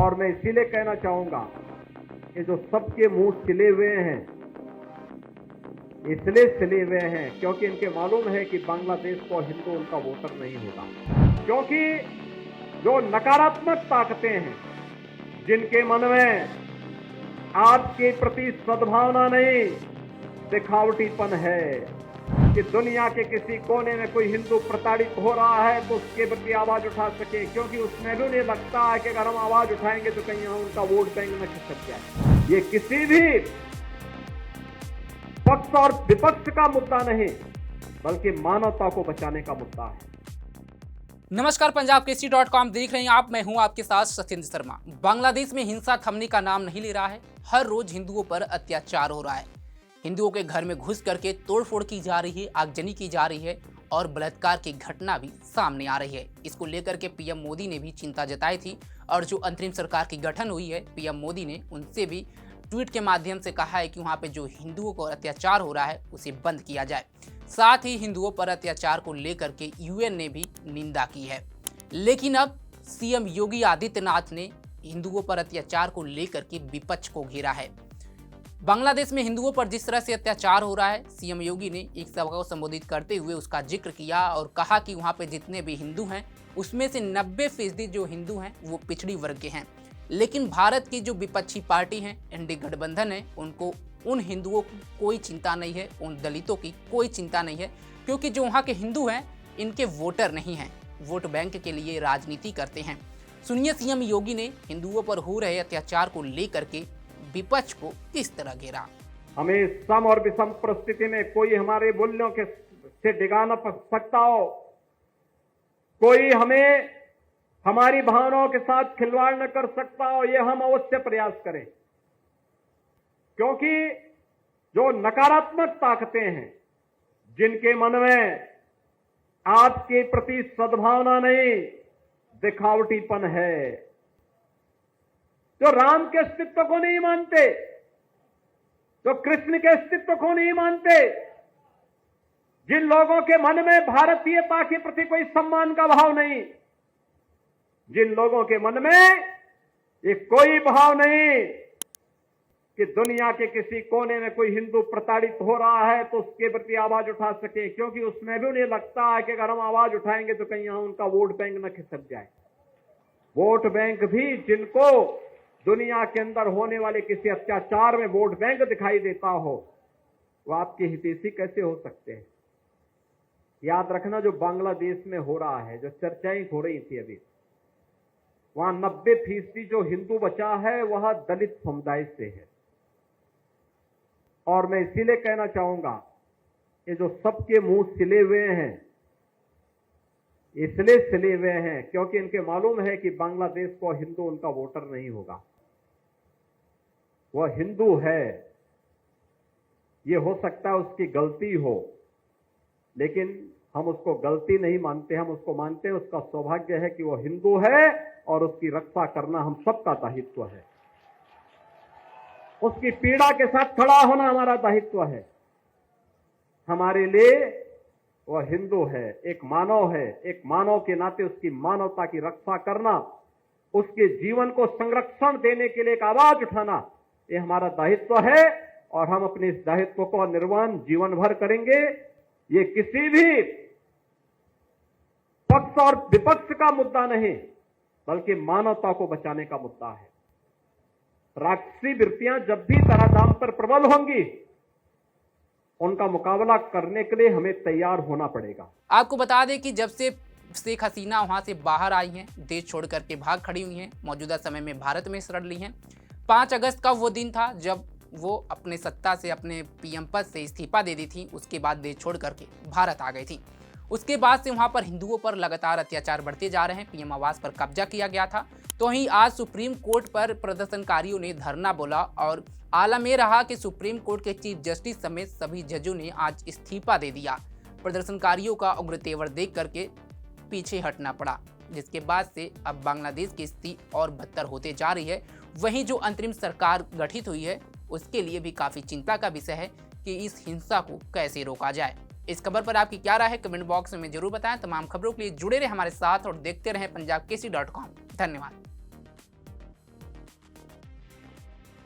और मैं इसीलिए कहना चाहूंगा कि जो सबके मुंह सिले हुए हैं, इसलिए सिले हुए हैं क्योंकि इनके मालूम है कि बांग्लादेश को हिंदू उनका वोटर नहीं होगा। क्योंकि जो नकारात्मक ताकतें हैं, जिनके मन में आज के प्रति सद्भावना नहीं, दिखावटीपन है कि दुनिया के किसी कोने में कोई हिंदू प्रताड़ित हो रहा है तो उसके प्रति आवाज उठा सके, क्योंकि उसमें भी उन्हें लगता है कि अगर हम आवाज उठाएंगे तो कहीं हम उनका वोट बैंक न खिसक जाए। ये किसी भी पक्ष और विपक्ष का मुद्दा नहीं, बल्कि मानवता को बचाने का मुद्दा है। नमस्कार, पंजाब केसरी .com देख रहे हैं आप। मैं हूं आपके साथ सत्येंद्र शर्मा। बांग्लादेश में हिंसा थमने का नाम नहीं ले रहा है। हर रोज हिंदुओं पर अत्याचार हो रहा है। हिंदुओं के घर में घुस करके तोड़फोड़ की जा रही है, आगजनी की जा रही है और बलात्कार की घटना भी सामने आ रही है। इसको लेकर के पीएम मोदी ने भी चिंता जताई थी और जो अंतरिम सरकार की गठन हुई है, पीएम मोदी ने उनसे भी ट्वीट के माध्यम से कहा है कि वहाँ पे जो हिंदुओं को अत्याचार हो रहा है उसे बंद किया जाए। साथ ही हिंदुओं पर अत्याचार को लेकर के यूएन ने भी निंदा की है। लेकिन अब सीएम योगी आदित्यनाथ ने हिंदुओं पर अत्याचार को लेकर के विपक्ष को घेरा है। बांग्लादेश में हिंदुओं पर जिस तरह से अत्याचार हो रहा है, सीएम योगी ने एक सभा को संबोधित करते हुए उसका जिक्र किया और कहा कि वहाँ पे जितने भी हिंदू हैं उसमें से 90% जो हिंदू हैं वो पिछड़ी वर्ग के हैं। लेकिन भारत की जो विपक्षी पार्टी है, एनडीए गठबंधन है, उनको उन हिंदुओं की कोई चिंता नहीं है, उन दलितों की कोई चिंता नहीं है, क्योंकि जो वहाँ के हिंदू हैं इनके वोटर नहीं हैं, वोट बैंक के लिए राजनीति करते हैं। सुनिए सीएम योगी ने हिंदुओं पर हो रहे अत्याचार को लेकर के विपक्ष को किस तरह घेरा। हमें सम और विषम परिस्थिति में कोई हमारे मूल्यों के से डिगा न सकता हो, कोई हमें हमारी भावनाओं के साथ खिलवाड़ न कर सकता हो, यह हम अवश्य प्रयास करें। क्योंकि जो नकारात्मक ताकतें हैं, जिनके मन में आज के प्रति सद्भावना नहीं, दिखावटीपन है, जो राम के अस्तित्व को नहीं मानते, जो कृष्ण के अस्तित्व को नहीं मानते, जिन लोगों के मन में भारतीयता के प्रति कोई सम्मान का भाव नहीं, जिन लोगों के मन में ये कोई भाव नहीं कि दुनिया के किसी कोने में कोई हिंदू प्रताड़ित हो रहा है तो उसके प्रति आवाज उठा सके, क्योंकि उसमें भी उन्हें लगता है कि अगर हम आवाज उठाएंगे तो कहीं हम उनका वोट बैंक न खिसक जाए। वोट बैंक भी जिनको दुनिया के अंदर होने वाले किसी अत्याचार में वोट बैंक दिखाई देता हो, वो आपके हितैषी कैसे हो सकते हैं। याद रखना, जो बांग्लादेश में हो रहा है, जो चर्चाएं हो रही थी अभी, वहां 90% जो हिंदू बचा है वह दलित समुदाय से है। और मैं इसीलिए कहना चाहूंगा कि जो सबके मुंह सिले हुए हैं, इसलिए सिले हुए हैं क्योंकि इनके मालूम है कि बांग्लादेश को हिंदू उनका वोटर नहीं होगा। वह हिंदू है, ये हो सकता है उसकी गलती हो, लेकिन हम उसको गलती नहीं मानते, हम उसको मानते हैं उसका सौभाग्य है कि वो हिंदू है और उसकी रक्षा करना हम सबका दायित्व है। उसकी पीड़ा के साथ खड़ा होना हमारा दायित्व है। हमारे लिए वह हिंदू है, एक मानव है, एक मानव के नाते उसकी मानवता की रक्षा करना, उसके जीवन को संरक्षण देने के लिए एक आवाज उठाना, ये हमारा दायित्व है और हम अपने इस दायित्व को निर्वहन जीवन भर करेंगे। ये किसी भी पक्ष और विपक्ष का मुद्दा नहीं, बल्कि मानवता को बचाने का मुद्दा है। राक्षसी वृत्तियां जब भी धराधाम पर प्रबल होंगी, उनका मुकाबला करने के लिए हमें तैयार होना पड़ेगा। आपको बता दें कि जब से शेख हसीना वहां से बाहर आई हैं, देश छोड़ करके भाग खड़ी हुई हैं, मौजूदा समय में भारत में शरण ली हैं। 5 अगस्त का वो दिन था जब वो अपने सत्ता से, अपने पीएम पद से इस्तीफा दे दी थी। उसके बाद देश छोड़ करके भारत आ गई थी। उसके बाद से वहां पर हिंदुओं पर लगातार अत्याचार बढ़ते जा रहे हैं। पीएम आवास पर कब्जा किया गया था। तो वहीं आज सुप्रीम कोर्ट पर प्रदर्शनकारियों ने धरना बोला और आलम यह रहा कि सुप्रीम कोर्ट के चीफ जस्टिस समेत सभी जजों ने आज इस्तीफा दे दिया। प्रदर्शनकारियों का उग्र तेवर देख करके पीछे हटना पड़ा, जिसके बाद से अब बांग्लादेश की स्थिति और बदतर होते जा रही है। वहीं जो अंतरिम सरकार गठित हुई है उसके लिए भी काफ़ी चिंता का विषय है कि इस हिंसा को कैसे रोका जाए। इस खबर पर आपकी क्या राय है, कमेंट बॉक्स में जरूर बताएं। तमाम खबरों के लिए जुड़े रहे हमारे साथ और देखते रहें पंजाब केसरी .com। धन्यवाद।